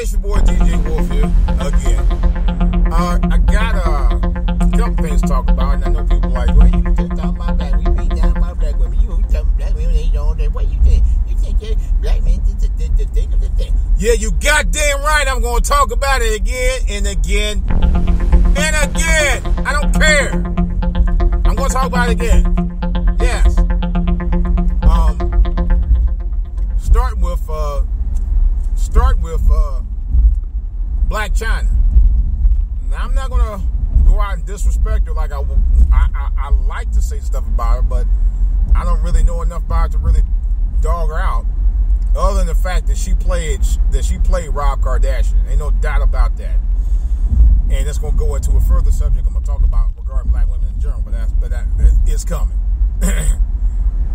it's your boy DJ Wolf here again. I got a couple things to talk about, and I know people like, well, you just talking about black women, you ain't talking about black women, you talking black women ain't all that. What you think? You think that black men thing? Yeah, you goddamn right. I'm gonna talk about it again and again and again. I don't care. I'm gonna talk about it again. Yes. Start with Black Chyna. Now, I'm not gonna go out and disrespect her like I like to say stuff about her, but I don't really know enough about her to really dog her out. Other than the fact that she played Rob Kardashian, ain't no doubt about that. And it's gonna go into a further subject I'm gonna talk about regarding black women in general, but that is coming.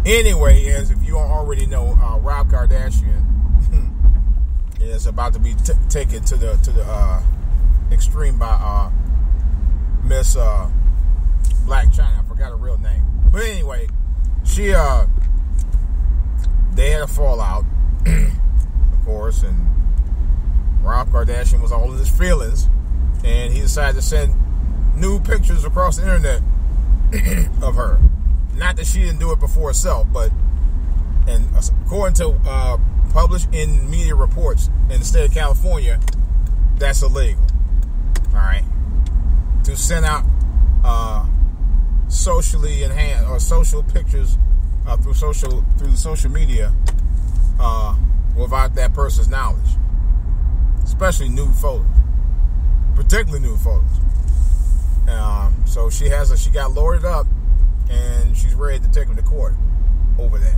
Anyway, as if you don't already know, Rob Kardashian is about to be taken to the extreme by Miss Black Chyna. I forgot her real name, but anyway, they had a fallout, of course, and Rob Kardashian was all in his feelings, and he decided to send nude pictures across the internet of her. Not that she didn't do it before herself, but and according to published in media reports in the state of California, that's illegal. All right, to send out socially enhanced or social pictures through social media without that person's knowledge, especially nude photos, particularly nude photos. So she got loaded up, and she's ready to take him to court over that.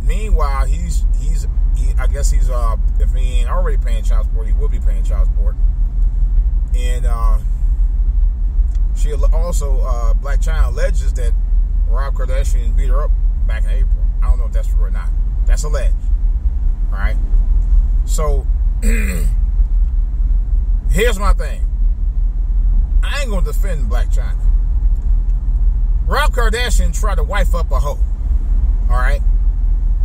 Meanwhile, I guess he's if he ain't already paying child support, he will be paying child support. And she also Black Chyna alleges that Rob Kardashian beat her up back in April. I don't know if that's true or not. That's alleged. All right. So here's my thing. I ain't gonna defend Black Chyna. Rob Kardashian tried to wife up a hoe. All right.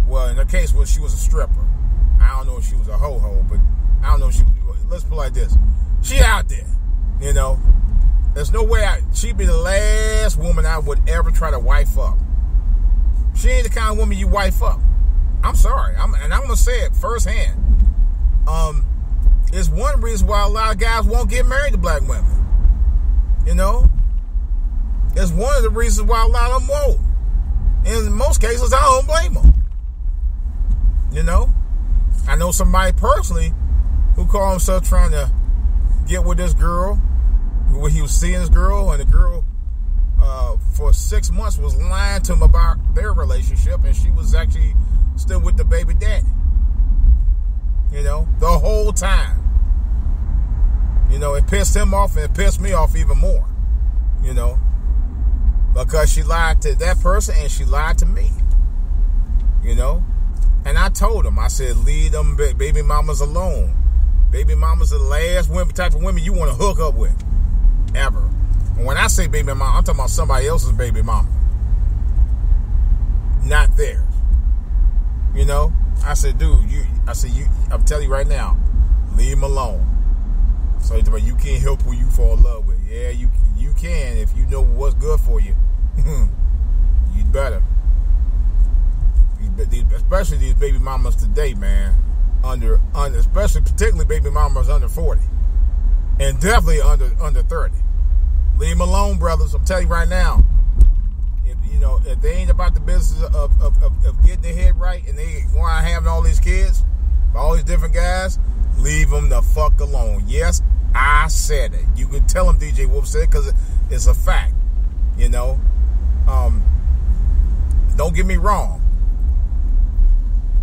Well, in her case, she was a stripper. I don't know if she was a ho-ho, but I don't know if let's put it like this. She out there, you know. There's no way she'd be the last woman I would ever try to wife up. She ain't the kind of woman you wife up. I'm sorry. I'm going to say it firsthand. It's one reason why a lot of guys won't get married to black women. You know? It's one of the reasons why a lot of them won't. In most cases, I don't blame them. You know? I know somebody personally who called himself trying to get with this girl, who he was seeing this girl, and the girl for 6 months was lying to him about their relationship, and she was actually still with the baby daddy. You know? The whole time. You know, it pissed him off, and it pissed me off even more. You know? Because she lied to that person, and she lied to me. You know? And I told him, I said, leave them baby mamas alone. Baby mamas are the last type of women you want to hook up with. Ever. And when I say baby mama, I'm talking about somebody else's baby mama. Not theirs. You know? I said, dude, I'm telling you right now, leave them alone. So he's like, you can't help who you fall in love with. Yeah, you can if you know what's good for you. You'd better. Especially these baby mamas today, man. Particularly baby mamas under 40. And definitely under 30. Leave them alone, brothers. I'm telling you right now. If they ain't about the business of getting their head right and they want to have all these kids, all these different guys, leave them the fuck alone. Yes, I said it. You can tell them DJ Wolf said it because it's a fact. You know? Don't get me wrong.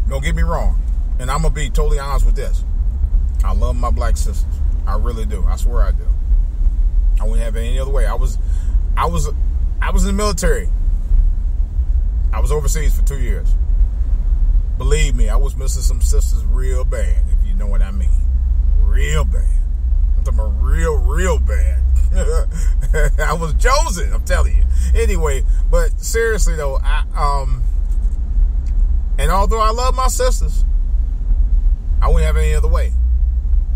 Don't get me wrong. And I'm going to be totally honest with this. I love my black sisters. I really do. I swear I do. I wouldn't have it any other way. I was in the military. I was overseas for 2 years. Believe me, I was missing some sisters real bad, if you know what I mean. Real bad. I'm talking about real bad. I was chosen, I'm telling you. Anyway, but seriously though, and although I love my sisters, I wouldn't have it any other way.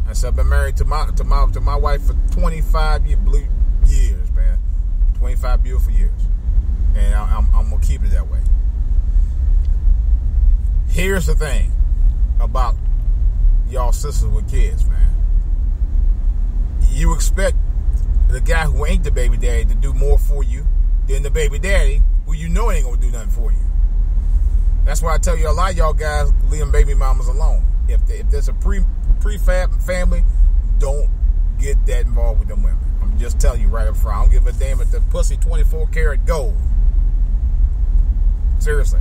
I said I've been married to my wife for 25 years, man. 25 beautiful years. And I'm going to keep it that way. Here's the thing about y'all sisters with kids, man. You expect the guy who ain't the baby daddy to do more for you than the baby daddy who you know ain't going to do nothing for you. That's why I tell you, a lot of y'all guys leave them baby mamas alone. If there's a prefab family, don't get that involved with them women. I'm just telling you right up front. I don't give a damn if the pussy 24 karat gold. Seriously.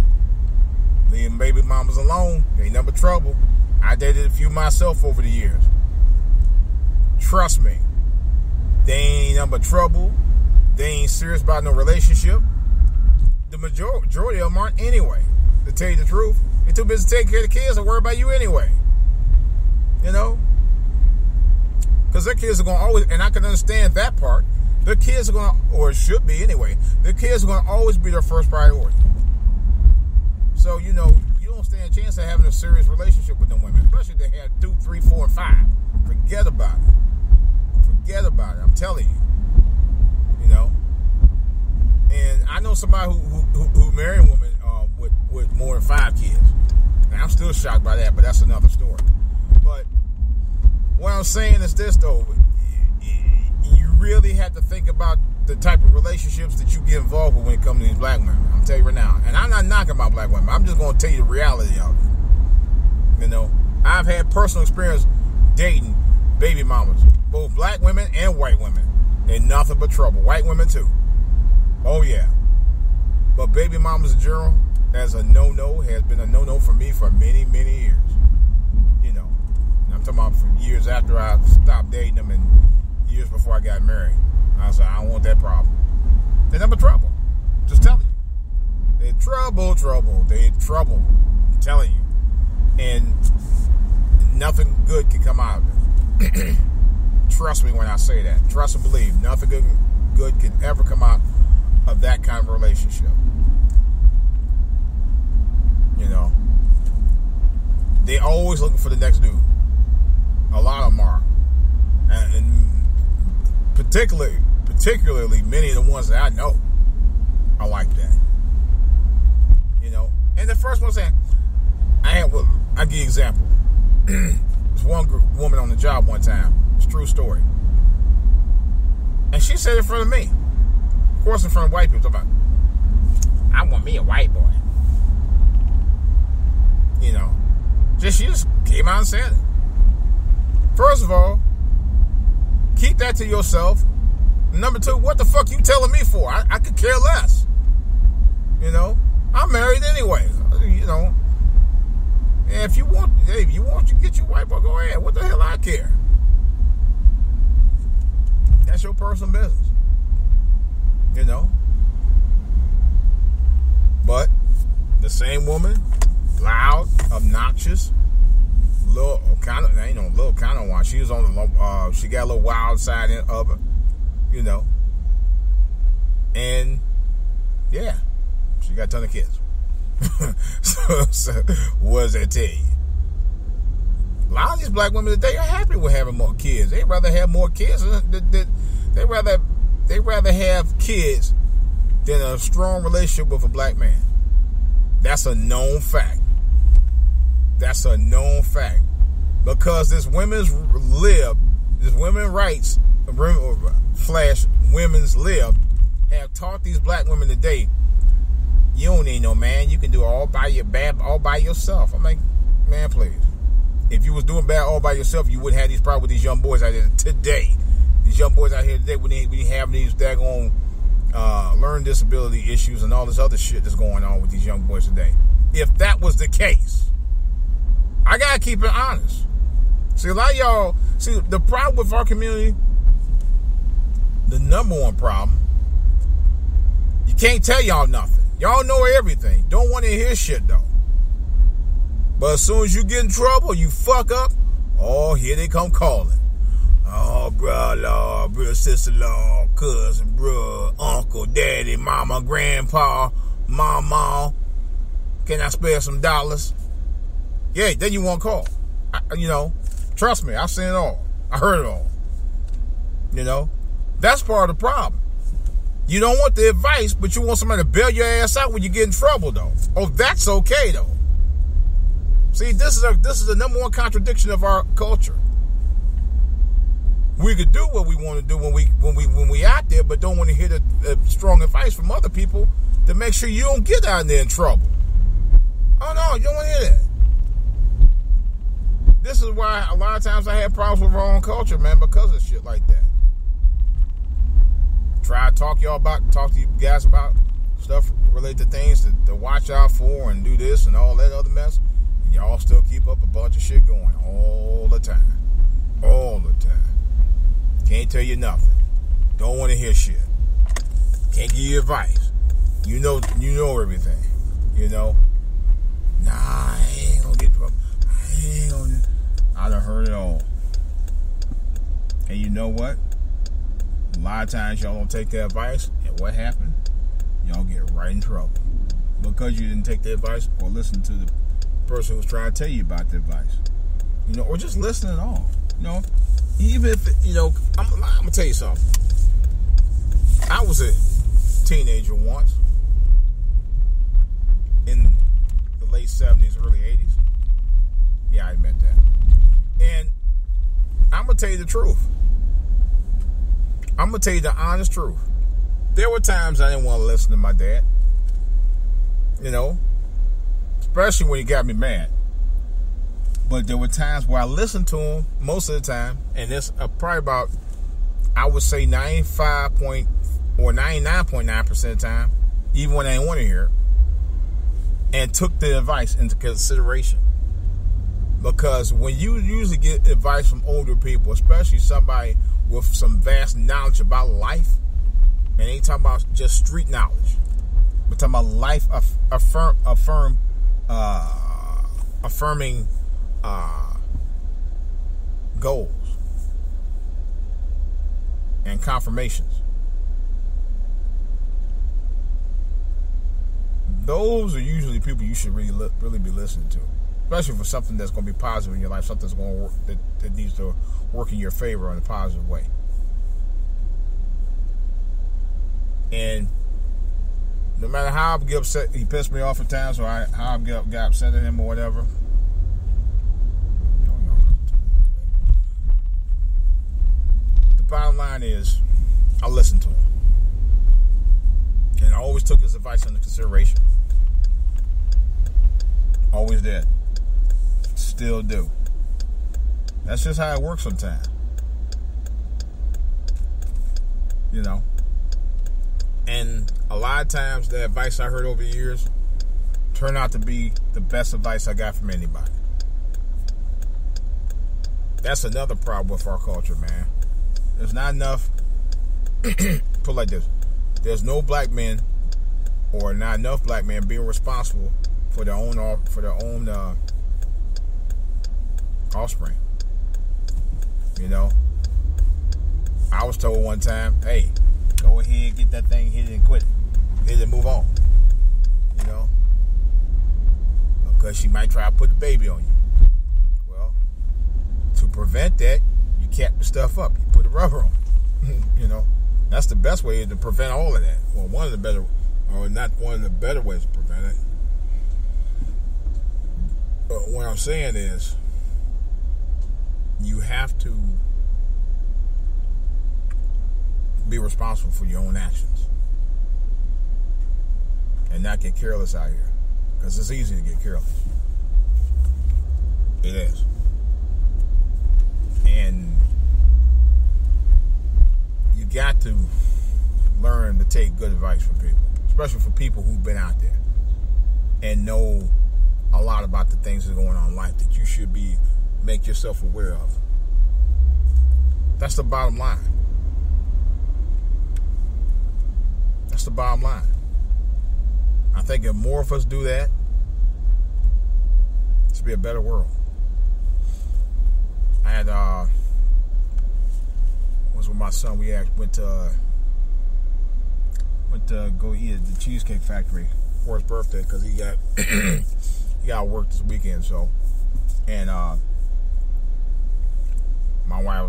Leave them baby mamas alone. They ain't nothing but trouble. I dated a few myself over the years. Trust me. They ain't nothing but trouble. They ain't serious about no relationship. The majority of them aren't anyway. To tell you the truth, you're too busy taking care of the kids and worry about you anyway. You know? Because their kids are going to always, and I can understand that part, their kids are going to, or it should be anyway, their kids are going to always be their first priority. So, you know, you don't stand a chance of having a serious relationship with them women, especially if they have 2, 3, 4, and 5. Forget about it. Forget about it. I'm telling you. You know? And I know somebody who married a woman with more than 5 kids. And I'm still shocked by that, but that's another story. But what I'm saying is this, though. You really have to think about the type of relationships that you get involved with when it comes to these black women. I'm telling you right now. And I'm not knocking about black women. I'm just going to tell you the reality of it. You know, I've had personal experience dating baby mamas, both black women and white women. And nothing but trouble. White women, too. Oh, yeah. But baby mamas in general, as a no-no, has been a no-no for me for many, many years. You know. And I'm talking about for years after I stopped dating them and years before I got married. I was like, I don't want that problem. They're nothing but trouble. Just telling you. They're trouble. They're trouble. I'm telling you. And nothing good can come out of it. Trust me when I say that. Trust and believe. Nothing good can ever come out of that kind of relationship. You know, they always looking for the next dude. A lot of them are, and particularly many of the ones that I know are like that. You know, and the first one saying, I'll give you an example. There's one woman on the job one time. It's a true story, and she said it in front of me. Of course, in front of white people, talking about, I want me a white boy. You know, she just came out and said it. First of all, keep that to yourself. Number 2, what the fuck you telling me for? I could care less. You know, I'm married anyway. You know, and if you want to get your white boy, go ahead. What the hell I care? That's your personal business. You know, but the same woman, loud, obnoxious, little kind of one. She was on the she got a little wild side of her, you know, and yeah, she got a ton of kids. so what does that tell you? A lot of these black women today are happy with having more kids. They'd rather have more kids. They rather have kids than a strong relationship with a black man. That's a known fact. That's a known fact. Because this women's rights / women's lib have taught these black women today, you don't need no man. You can do all by yourself. I'm like, man, please. If you was doing bad all by yourself, you wouldn't have these problems with these young boys out here today. These young boys out here today, we have these daggone learning disability issues and all this other shit that's going on with these young boys today. If that was the case, I gotta keep it honest. See, a lot of y'all, the problem with our community, the number one problem, you can't tell y'all nothing. Y'all know everything. Don't want to hear shit though. But as soon as you get in trouble, you fuck up, oh, here they come calling. Oh, bro, sister-in-law, cousin, bro, uncle, daddy, mama, grandpa, mama. Can I spare some dollars? Yeah, then you want to call. trust me, I've seen it all. I heard it all. That's part of the problem. You don't want the advice, but you want somebody to bail your ass out when you get in trouble, though. Oh, that's okay, though. See, this is the number one contradiction of our culture. We could do what we want to do when we out there, but don't want to hear the strong advice from other people to make sure you don't get out there in trouble. Oh no, you don't want to hear that. This is why a lot of times I have problems with our own culture, man, because of shit like that. Try to talk to you guys about stuff related to things to watch out for and do this and all that other mess. And y'all still keep up a bunch of shit going all the time. All the time. Can't tell you nothing. Don't want to hear shit. Can't give you advice. You know everything. Nah, I ain't gonna get trouble. I done heard it all. And you know what? A lot of times y'all don't take the advice, and what happened? Y'all get right in trouble. Because you didn't take the advice or listen to the person who's trying to tell you about the advice. Or just listen at all. Even if, I'm going to tell you something. I was a teenager once in the late 70s, early 80s. Yeah, I admit that. And I'm going to tell you the truth. I'm going to tell you the honest truth. There were times I didn't want to listen to my dad. Especially when he got me mad. But there were times where I listened to him most of the time, and this probably about, I would say 99.9% of the time, even when I didn't want to hear it, and took the advice into consideration. Because when you usually get advice from older people, especially somebody with some vast knowledge about life, and ain't talking about just street knowledge, but talking about life affirming goals and confirmations. Those are usually people you should really be listening to, especially for something that's going to be positive in your life, something that's going to work, that needs to work in your favor in a positive way. And no matter how I get upset, he pissed me off at times, or how I got upset at him or whatever. The bottom line is, I listened to him. And I always took his advice into consideration. Always did. Still do. That's just how it works sometimes. And a lot of times the advice I heard over the years turned out to be the best advice I got from anybody. That's another problem with our culture, man. There's not enough, put it like this, there's no black men, or not enough black men being responsible for their own offspring. I was told one time, hey, go ahead, get that thing hit and quit it. Hit it and move on. Because she might try to put the baby on you. Well, to prevent that, you cap the stuff up. You put a rubber on it. That's the best way to prevent all of that. Well, one of the better ways to prevent it. But what I'm saying is, you have to be responsible for your own actions and not get careless out here, because it's easy to get careless. It is. And you got to learn to take good advice from people, especially for people who've been out there and know a lot about the things that are going on in life that you should make yourself aware of. That's the bottom line. That's the bottom line. I think if more of us do that, this will be a better world. I had was with my son. We went to go eat at the Cheesecake Factory for his birthday, because he got work this weekend. So, and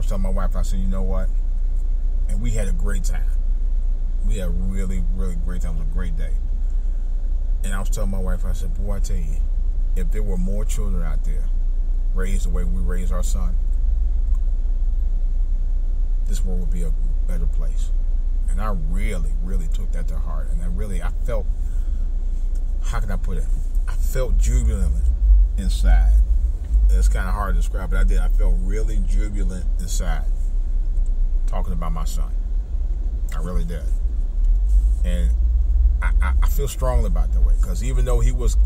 was telling my wife, I said, you know what? And we had a great time. We had a really, really great time. It was a great day. And I was telling my wife, I said, boy, I tell you, if there were more children out there raised the way we raised our son, this world would be a better place. And I really, really took that to heart. And I felt, how can I put it? I felt jubilant inside. It's kind of hard to describe, but I felt really jubilant inside talking about my son. I really did. And I feel strongly about that way, because even though he was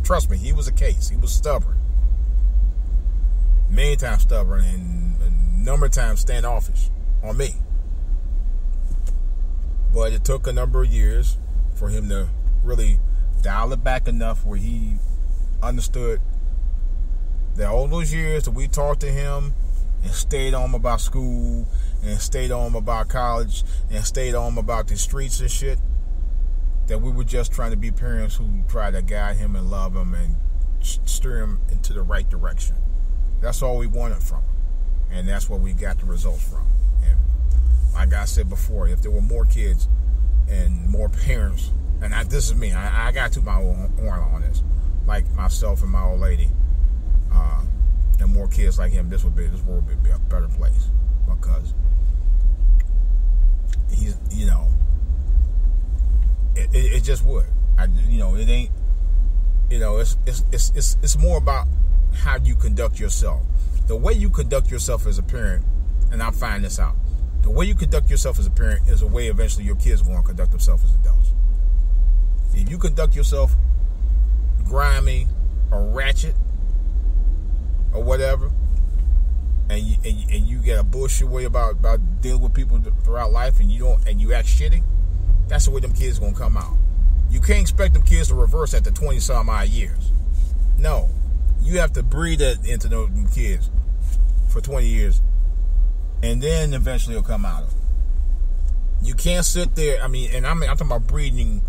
trust me, he was a case. He was stubborn. Many times stubborn, and a number of times standoffish on me. But it took a number of years for him to really dial it back enough where he understood that all those years that we talked to him and stayed on him about school and stayed on him about college and stayed on him about the streets and shit, that we were just trying to be parents who try to guide him and love him and steer him into the right direction. That's all we wanted from him. And that's what we got the results from. And like I said before, if there were more kids and more parents, and this is me, I got to toot my own horn on this, like myself and my old lady, and more kids like him, this world would be a better place, because he's, it just would. It ain't, it's more about how you conduct yourself. The way you conduct yourself as a parent, and I'm finding this out, the way you conduct yourself as a parent is a way eventually your kids will conduct themselves as adults. If you conduct yourself grimy or ratchet or whatever, and you get a bullshit way about dealing with people throughout life, and you act shitty, that's the way them kids gonna come out. You can't expect them kids to reverse after 20 some odd years. No, you have to breed that into them kids for 20 years, and then eventually it'll come out of them. You can't sit there. I'm talking about breeding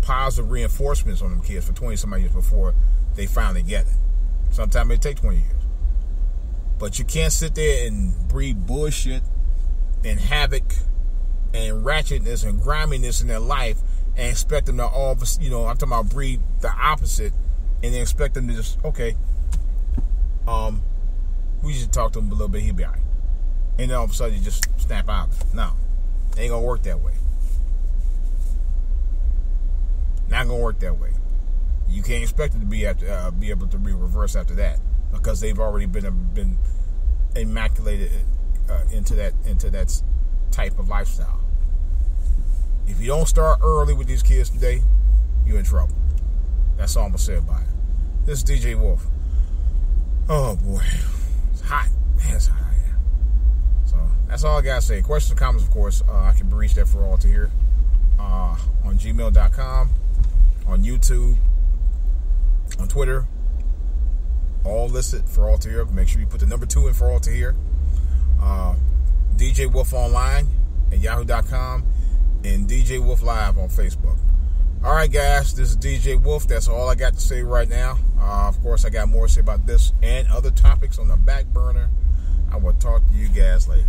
positive reinforcements on them kids for 20 some odd years before they finally get it. Sometimes it takes 20 years. But you can't sit there and breed bullshit and havoc and ratchetness and griminess in their life and expect them to all of I'm talking about breed the opposite, and then expect them to just, okay, we just talk to him a little bit, he'll be all right. And then all of a sudden you just snap out. No, it ain't gonna work that way. Not gonna work that way. You can't expect them to be able to be reversed after that, because they've already been immaculated into that type of lifestyle. If you don't start early with these kids today, you're in trouble. That's all I'm gonna say about it. This is DJ Wolf. Oh boy, it's hot. Man, it's hot out here. So that's all I gotta say. Questions and comments, of course, I can be reached at for all to hear on gmail.com, on YouTube, on Twitter, all listed for all to hear. Make sure you put the number 2 in for all to hear. DJ Wolf Online at yahoo.com and DJ Wolf Live on Facebook. All right, guys, this is DJ Wolf. That's all I got to say right now. Of course, I got more to say about this and other topics on the back burner. I will talk to you guys later.